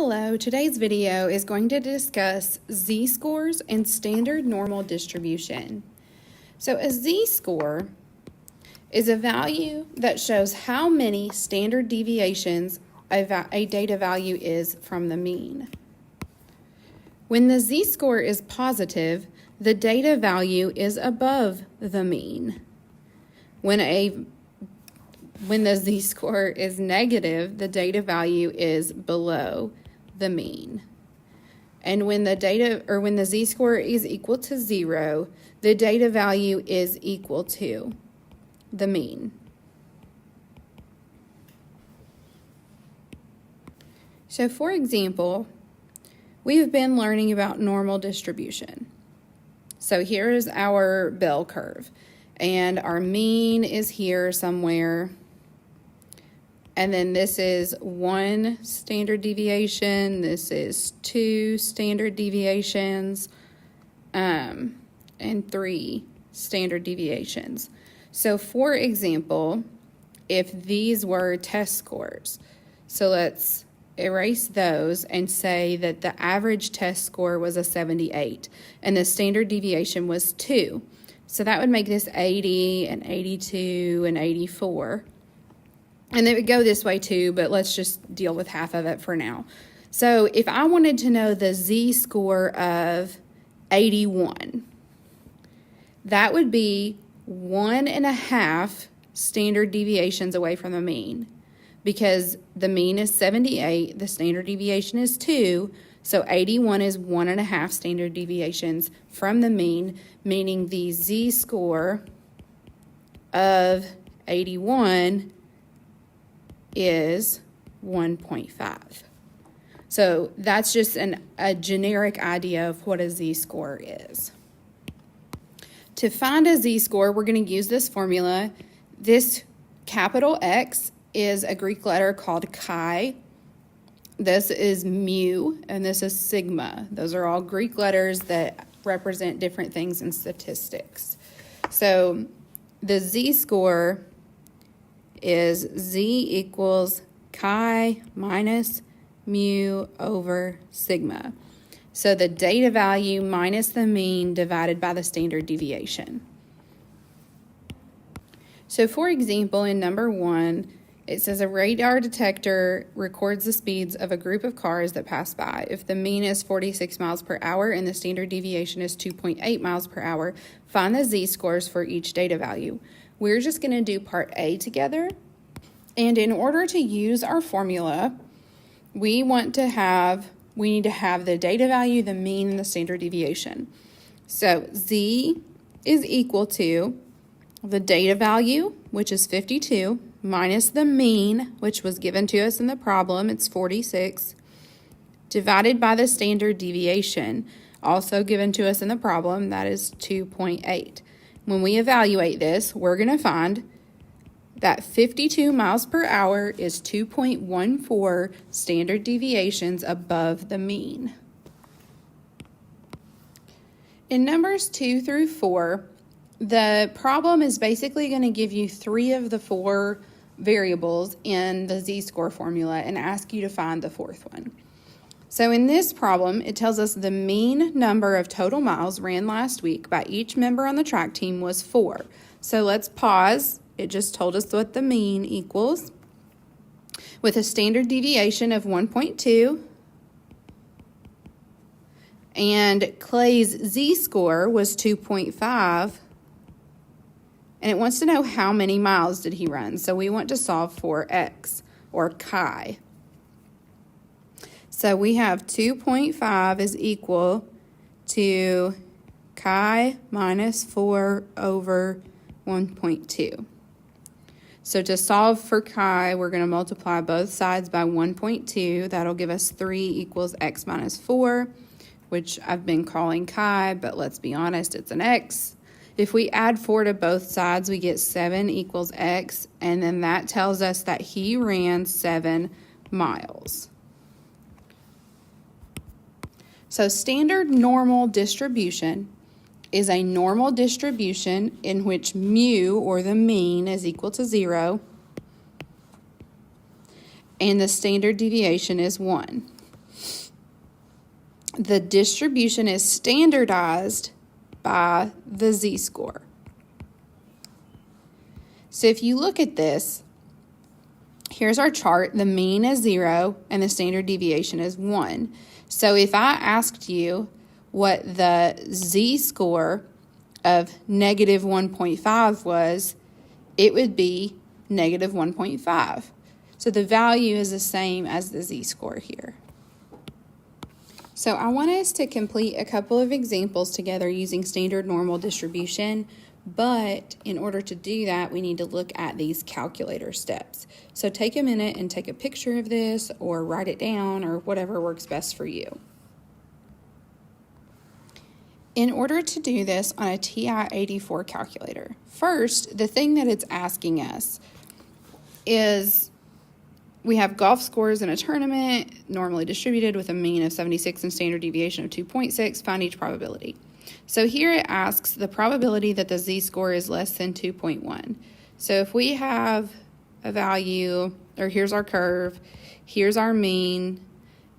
Hello, today's video is going to discuss z-scores and standard normal distribution. So a z-score is a value that shows how many standard deviations a data value is from the mean. When the z-score is positive, the data value is above the mean. When the z-score is negative, the data value is below the mean. And when the z-score is equal to 0, the data value is equal to the mean. So for example, we've been learning about normal distribution. So here is our bell curve, and our mean is here somewhere. And then this is 1 standard deviation, this is 2 standard deviations, and 3 standard deviations. So for example, if these were test scores, so let's erase those and say that the average test score was a 78 and the standard deviation was 2. So that would make this 80 and 82 and 84. And it would go this way too, but let's just deal with half of it for now. So if I wanted to know the z-score of 81, that would be 1.5 standard deviations away from the mean. Because the mean is 78, the standard deviation is 2, so 81 is 1.5 standard deviations from the mean, meaning the z-score of 81 is 1.5. So that's just a generic idea of what a z-score is. To find a z-score, we're going to use this formula. This capital X is a Greek letter called chi. This is mu, and this is sigma. Those are all Greek letters that represent different things in statistics. So the z-score is z equals chi minus mu over sigma. So the data value minus the mean divided by the standard deviation. So for example, in number 1, it says a radar detector records the speeds of a group of cars that pass by. If the mean is 46 miles per hour and the standard deviation is 2.8 miles per hour, find the z-scores for each data value. We're just going to do part A together. And in order to use our formula, we need to have the data value, the mean, and the standard deviation. So z is equal to the data value, which is 52, minus the mean, which was given to us in the problem, it's 46, divided by the standard deviation, also given to us in the problem, that is 2.8. When we evaluate this, we're going to find that 52 miles per hour is 2.14 standard deviations above the mean. In numbers 2 through 4, the problem is basically going to give you 3 of the 4 variables in the z-score formula and ask you to find the 4th one. So in this problem, it tells us the mean number of total miles ran last week by each member on the track team was 4. So let's pause. It just told us what the mean equals. With a standard deviation of 1.2, and Clay's z-score was 2.5, and it wants to know how many miles did he run. So we want to solve for x, or chi. So we have 2.5 is equal to chi minus 4 over 1.2. So to solve for chi, we're going to multiply both sides by 1.2. That'll give us 3 equals x minus 4, which I've been calling chi, but let's be honest, it's an x. If we add 4 to both sides, we get 7 equals x, and then that tells us that he ran 7 miles. So standard normal distribution is a normal distribution in which mu, or the mean, is equal to 0, and the standard deviation is 1. the distribution is standardized by the z-score. So if you look at this, here's our chart. The mean is 0 and the standard deviation is 1. So if I asked you what the z-score of negative 1.5 was, it would be negative 1.5. So the value is the same as the z-score here. So I want us to complete a couple of examples together using standard normal distribution, but in order to do that, we need to look at these calculator steps. So take a minute and take a picture of this or write it down or whatever works best for you. In order to do this on a TI-84 calculator, first, the thing that it's asking us is we have golf scores in a tournament, normally distributed with a mean of 76 and standard deviation of 2.6, find each probability. So here it asks the probability that the z-score is less than 2.1. So if we have a value, or here's our curve, here's our mean,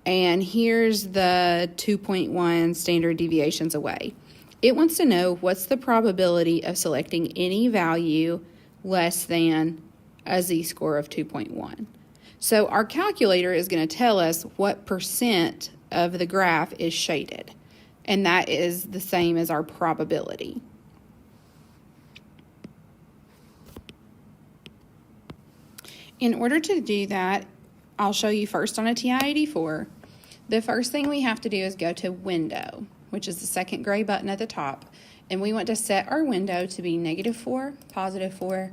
and here's the 2.1 standard deviations away. It wants to know what's the probability of selecting any value less than a z-score of 2.1. So our calculator is going to tell us what percent of the graph is shaded, and that is the same as our probability. In order to do that, I'll show you first on a TI-84. The first thing we have to do is go to Window, which is the second gray button at the top, and we want to set our window to be -4, +4,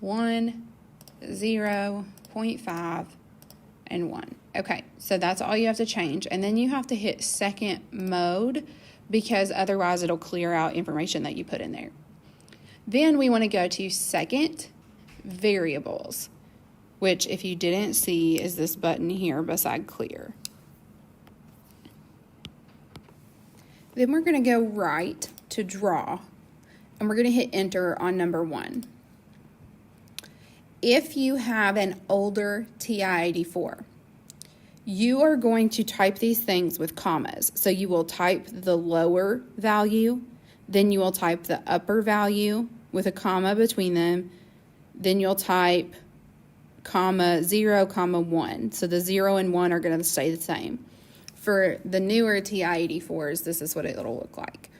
1, 0, 0.5, and 1. Okay, so that's all you have to change, and then you have to hit second mode because otherwise it'll clear out information that you put in there. Then we want to go to second variables, which if you didn't see is this button here beside clear. Then we're going to go right to draw, and we're going to hit enter on number 1. If you have an older TI-84, you are going to type these things with commas. So you will type the lower value, then you will type the upper value with a comma between them, then you'll type comma 0, comma 1. So the 0 and 1 are going to stay the same. For the newer TI-84s, this is what it'll look like.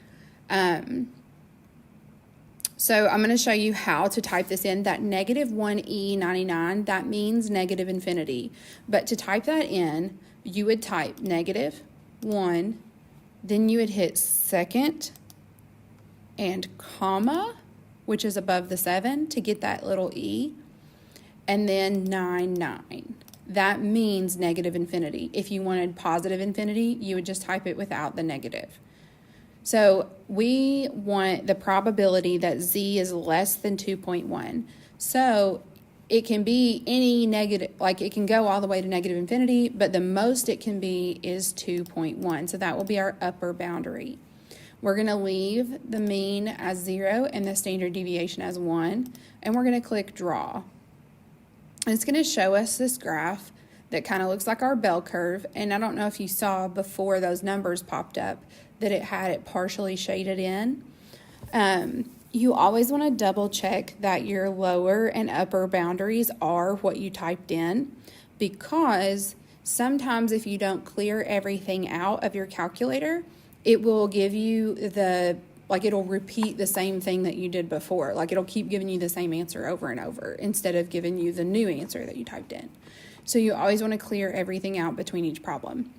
So I'm going to show you how to type this in. That -1e99, that means negative infinity. But to type that in, you would type -1, then you would hit second and comma, which is above the 7 to get that little e, and then 99. That means negative infinity. If you wanted positive infinity, you would just type it without the negative. So we want the probability that z is less than 2.1. So it can be any negative, like it can go all the way to negative infinity, but the most it can be is 2.1. So that will be our upper boundary. We're going to leave the mean as 0 and the standard deviation as 1, and we're going to click draw. And it's going to show us this graph that kind of looks like our bell curve, and I don't know if you saw before those numbers popped up that it had it partially shaded in. You always want to double check that your lower and upper boundaries are what you typed in, because sometimes if you don't clear everything out of your calculator, it will give you it'll repeat the same thing that you did before. Like it'll keep giving you the same answer over and over instead of giving you the new answer that you typed in. So you always want to clear everything out between each problem.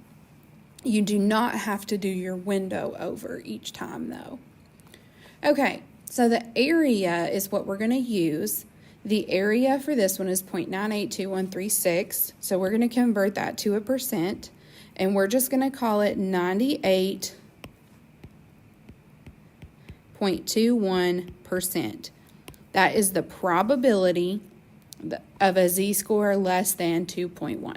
You do not have to do your window over each time though. Okay, so the area is what we're going to use. The area for this one is 0.982136. So we're going to convert that to a percent, and we're just going to call it 98.21%. That is the probability of a z-score less than 2.1.